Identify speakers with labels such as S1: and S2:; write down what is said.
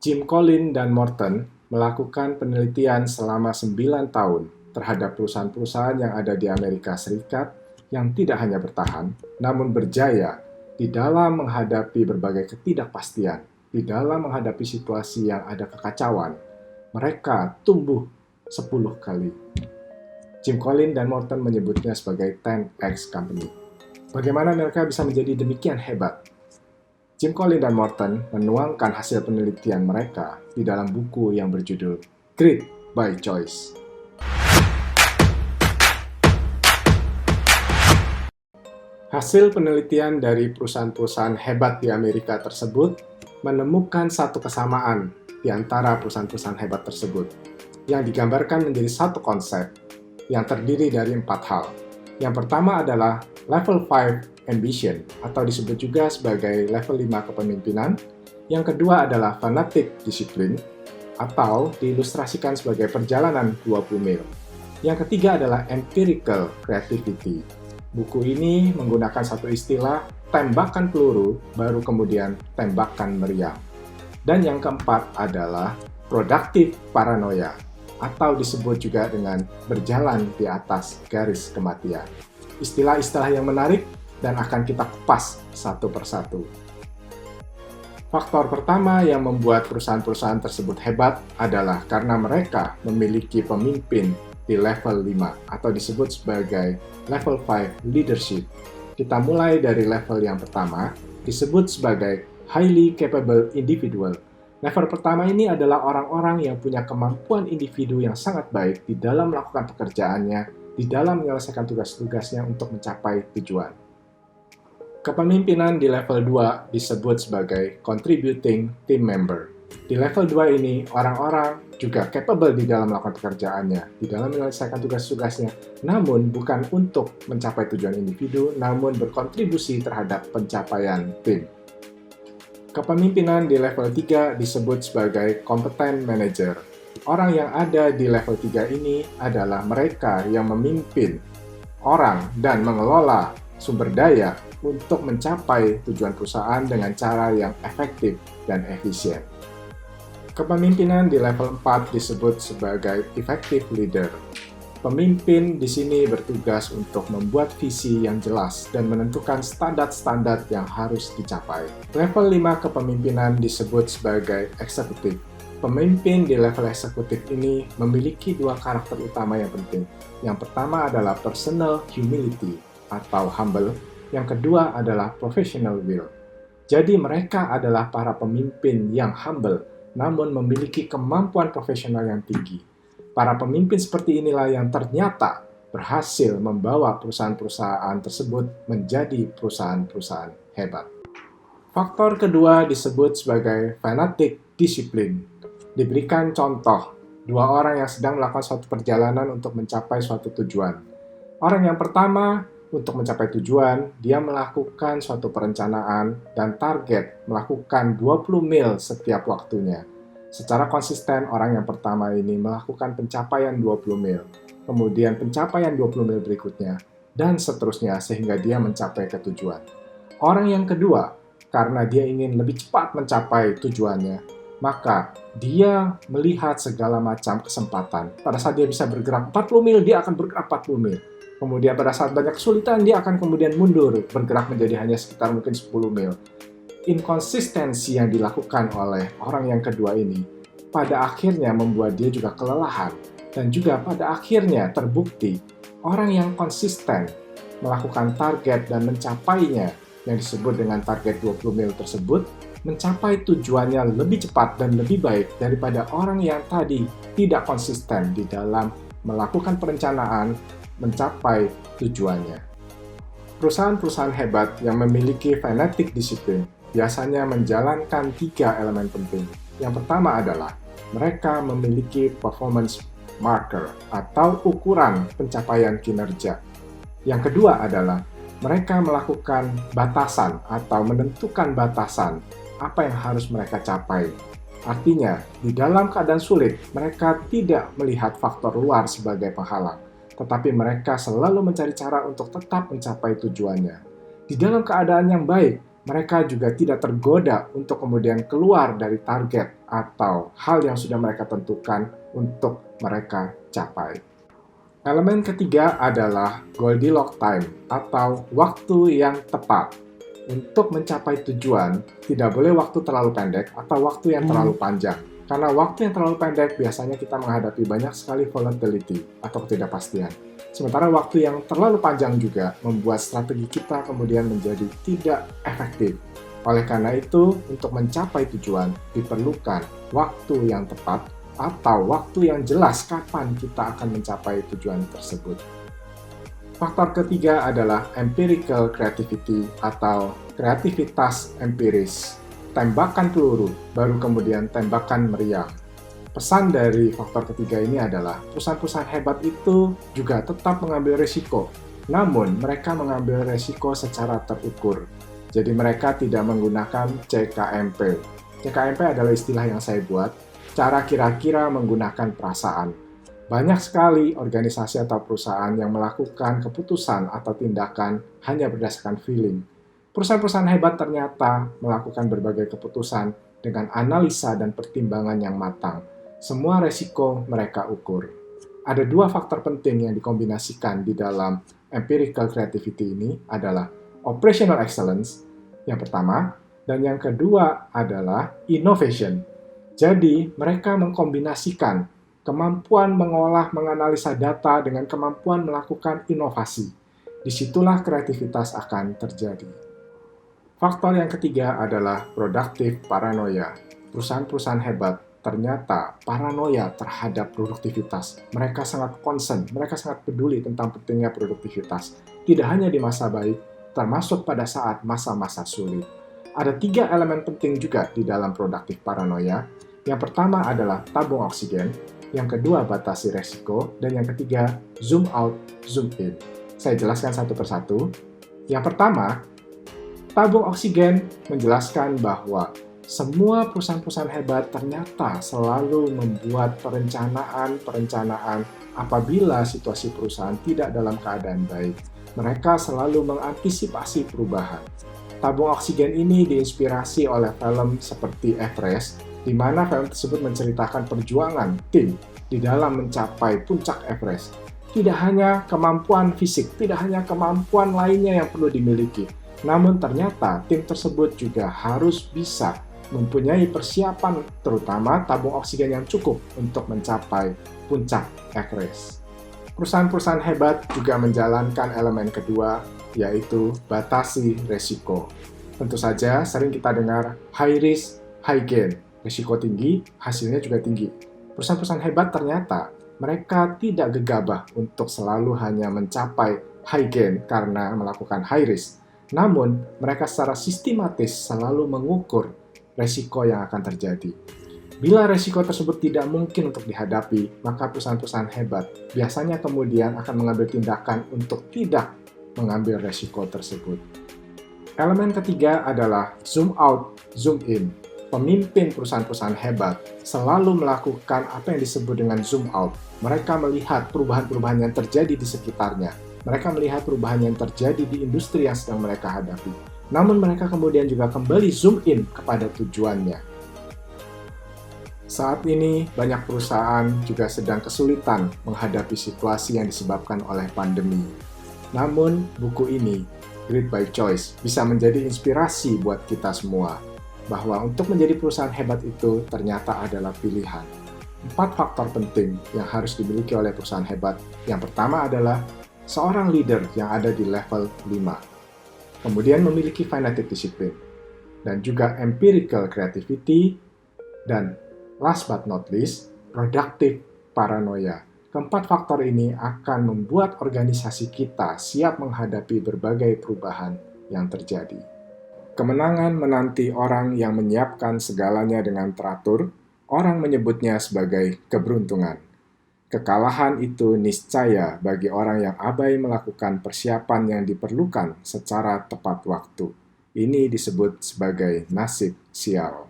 S1: Jim Collins dan Morton melakukan penelitian selama 9 tahun terhadap perusahaan-perusahaan yang ada di Amerika Serikat yang tidak hanya bertahan, namun berjaya di dalam menghadapi berbagai ketidakpastian, di dalam menghadapi situasi yang ada kekacauan. Mereka tumbuh 10 kali. Jim Collins dan Morton menyebutnya sebagai 10X Company. Bagaimana mereka bisa menjadi demikian hebat? Jim Collins dan Morton menuangkan hasil penelitian mereka di dalam buku yang berjudul Great by Choice. Hasil penelitian dari perusahaan-perusahaan hebat di Amerika tersebut menemukan satu kesamaan di antara perusahaan-perusahaan hebat tersebut, yang digambarkan menjadi satu konsep yang terdiri dari 4 hal. Yang pertama adalah level 5 ambition, atau disebut juga sebagai level 5 kepemimpinan. Yang kedua adalah fanatic discipline, atau diilustrasikan sebagai perjalanan 20 mil. Yang ketiga adalah empirical creativity. Buku ini menggunakan satu istilah, tembakan peluru, baru kemudian tembakan meriam. Dan yang keempat adalah productive paranoia, atau disebut juga dengan berjalan di atas garis kematian. Istilah-istilah yang menarik dan akan kita kupas satu persatu. Faktor pertama yang membuat perusahaan-perusahaan tersebut hebat adalah karena mereka memiliki pemimpin di level 5 atau disebut sebagai level 5 leadership. Kita mulai dari level yang pertama, disebut sebagai highly capable individual. Level pertama ini adalah orang-orang yang punya kemampuan individu yang sangat baik di dalam melakukan pekerjaannya, di dalam menyelesaikan tugas-tugasnya untuk mencapai tujuan. Kepemimpinan di level 2 disebut sebagai contributing team member. Di level 2 ini, orang-orang juga capable di dalam melakukan pekerjaannya, di dalam menyelesaikan tugas-tugasnya, namun bukan untuk mencapai tujuan individu, namun berkontribusi terhadap pencapaian tim. Kepemimpinan di level 3 disebut sebagai competent manager. Orang yang ada di level 3 ini adalah mereka yang memimpin orang dan mengelola sumber daya untuk mencapai tujuan perusahaan dengan cara yang efektif dan efisien. Kepemimpinan di level 4 disebut sebagai effective leader. Pemimpin di sini bertugas untuk membuat visi yang jelas dan menentukan standar-standar yang harus dicapai. Level 5 kepemimpinan disebut sebagai eksekutif. Pemimpin di level eksekutif ini memiliki 2 karakter utama yang penting. Yang pertama adalah personal humility atau humble, yang kedua adalah professional will. Jadi mereka adalah para pemimpin yang humble, namun memiliki kemampuan profesional yang tinggi. Para pemimpin seperti inilah yang ternyata berhasil membawa perusahaan-perusahaan tersebut menjadi perusahaan-perusahaan hebat. Faktor kedua disebut sebagai fanatic discipline. Diberikan contoh, 2 orang yang sedang melakukan suatu perjalanan untuk mencapai suatu tujuan. Orang yang pertama, untuk mencapai tujuan, dia melakukan suatu perencanaan dan target melakukan 20 mil setiap waktunya. Secara konsisten, orang yang pertama ini melakukan pencapaian 20 mil, kemudian pencapaian 20 mil berikutnya, dan seterusnya sehingga dia mencapai ke tujuan. Orang yang kedua, karena dia ingin lebih cepat mencapai tujuannya, maka dia melihat segala macam kesempatan. Pada saat dia bisa bergerak 40 mil, dia akan bergerak 40 mil. Kemudian pada saat banyak kesulitan, dia akan kemudian mundur, bergerak menjadi hanya sekitar mungkin 10 mil. Inkonsistensi yang dilakukan oleh orang yang kedua ini, pada akhirnya membuat dia juga kelelahan. Dan juga pada akhirnya terbukti, orang yang konsisten melakukan target dan mencapainya, yang disebut dengan target 20 mil tersebut, mencapai tujuannya lebih cepat dan lebih baik daripada orang yang tadi tidak konsisten di dalam melakukan perencanaan, mencapai tujuannya. Perusahaan-perusahaan hebat yang memiliki fanatic discipline biasanya menjalankan 3 elemen penting. Yang pertama adalah mereka memiliki performance marker atau ukuran pencapaian kinerja. Yang kedua adalah mereka melakukan batasan atau menentukan batasan apa yang harus mereka capai. Artinya, di dalam keadaan sulit, mereka tidak melihat faktor luar sebagai penghalang, tetapi mereka selalu mencari cara untuk tetap mencapai tujuannya. Di dalam keadaan yang baik, mereka juga tidak tergoda untuk kemudian keluar dari target atau hal yang sudah mereka tentukan untuk mereka capai. Elemen ketiga adalah Goldilocks time atau waktu yang tepat. Untuk mencapai tujuan, tidak boleh waktu terlalu pendek atau waktu yang terlalu panjang. Karena waktu yang terlalu pendek biasanya kita menghadapi banyak sekali volatility atau ketidakpastian. Sementara waktu yang terlalu panjang juga membuat strategi kita kemudian menjadi tidak efektif. Oleh karena itu, untuk mencapai tujuan diperlukan waktu yang tepat atau waktu yang jelas kapan kita akan mencapai tujuan tersebut. Faktor ketiga adalah empirical creativity atau kreativitas empiris. Tembakan peluru, baru kemudian tembakan meriam. Pesan dari faktor ketiga ini adalah perusahaan-perusahaan hebat itu juga tetap mengambil risiko, namun mereka mengambil risiko secara terukur. Jadi mereka tidak menggunakan CKMP. CKMP adalah istilah yang saya buat, cara kira-kira menggunakan perasaan. Banyak sekali organisasi atau perusahaan yang melakukan keputusan atau tindakan hanya berdasarkan feeling. Perusahaan-perusahaan hebat ternyata melakukan berbagai keputusan dengan analisa dan pertimbangan yang matang. Semua resiko mereka ukur. Ada dua faktor penting yang dikombinasikan di dalam empirical creativity ini adalah operational excellence, yang pertama, dan yang kedua adalah innovation. Jadi, mereka mengkombinasikan kemampuan mengolah, menganalisa data dengan kemampuan melakukan inovasi. Disitulah kreativitas akan terjadi. Faktor yang ketiga adalah productive paranoia. Perusahaan-perusahaan hebat ternyata paranoia terhadap produktivitas. Mereka sangat concern, mereka sangat peduli tentang pentingnya produktivitas. Tidak hanya di masa baik, termasuk pada saat masa-masa sulit. Ada 3 elemen penting juga di dalam productive paranoia. Yang pertama adalah tabung oksigen, yang kedua batasi resiko, dan yang ketiga zoom out, zoom in. Saya jelaskan satu persatu. Yang pertama, tabung oksigen menjelaskan bahwa semua perusahaan-perusahaan hebat ternyata selalu membuat perencanaan apabila situasi perusahaan tidak dalam keadaan baik. Mereka selalu mengantisipasi perubahan. Tabung oksigen ini diinspirasi oleh film seperti Everest, di mana film tersebut menceritakan perjuangan tim di dalam mencapai puncak Everest. Tidak hanya kemampuan fisik, tidak hanya kemampuan lainnya yang perlu dimiliki, namun ternyata tim tersebut juga harus bisa mempunyai persiapan, terutama tabung oksigen yang cukup untuk mencapai puncak Everest. Perusahaan-perusahaan hebat juga menjalankan elemen kedua, yaitu batasi resiko. Tentu saja sering kita dengar high risk, high gain. Risiko tinggi, hasilnya juga tinggi. Perusahaan-perusahaan hebat ternyata mereka tidak gegabah untuk selalu hanya mencapai high gain karena melakukan high risk. Namun, mereka secara sistematis selalu mengukur resiko yang akan terjadi. Bila resiko tersebut tidak mungkin untuk dihadapi, maka perusahaan-perusahaan hebat biasanya kemudian akan mengambil tindakan untuk tidak mengambil resiko tersebut. Elemen ketiga adalah zoom out, zoom in. Pemimpin perusahaan-perusahaan hebat selalu melakukan apa yang disebut dengan zoom out. Mereka melihat perubahan-perubahan yang terjadi di sekitarnya. Mereka melihat perubahan yang terjadi di industri yang sedang mereka hadapi. Namun mereka kemudian juga kembali zoom in kepada tujuannya. Saat ini, banyak perusahaan juga sedang kesulitan menghadapi situasi yang disebabkan oleh pandemi. Namun, buku ini, Great by Choice, bisa menjadi inspirasi buat kita semua, bahwa untuk menjadi perusahaan hebat itu ternyata adalah pilihan. 4 faktor penting yang harus dimiliki oleh perusahaan hebat. Yang pertama adalah seorang leader yang ada di level 5. Kemudian memiliki fanatic disiplin, dan juga empirical creativity, dan last but not least, productive paranoia. Keempat faktor ini akan membuat organisasi kita siap menghadapi berbagai perubahan yang terjadi. Kemenangan menanti orang yang menyiapkan segalanya dengan teratur. Orang menyebutnya sebagai keberuntungan. Kekalahan itu niscaya bagi orang yang abai melakukan persiapan yang diperlukan secara tepat waktu. Ini disebut sebagai nasib sial.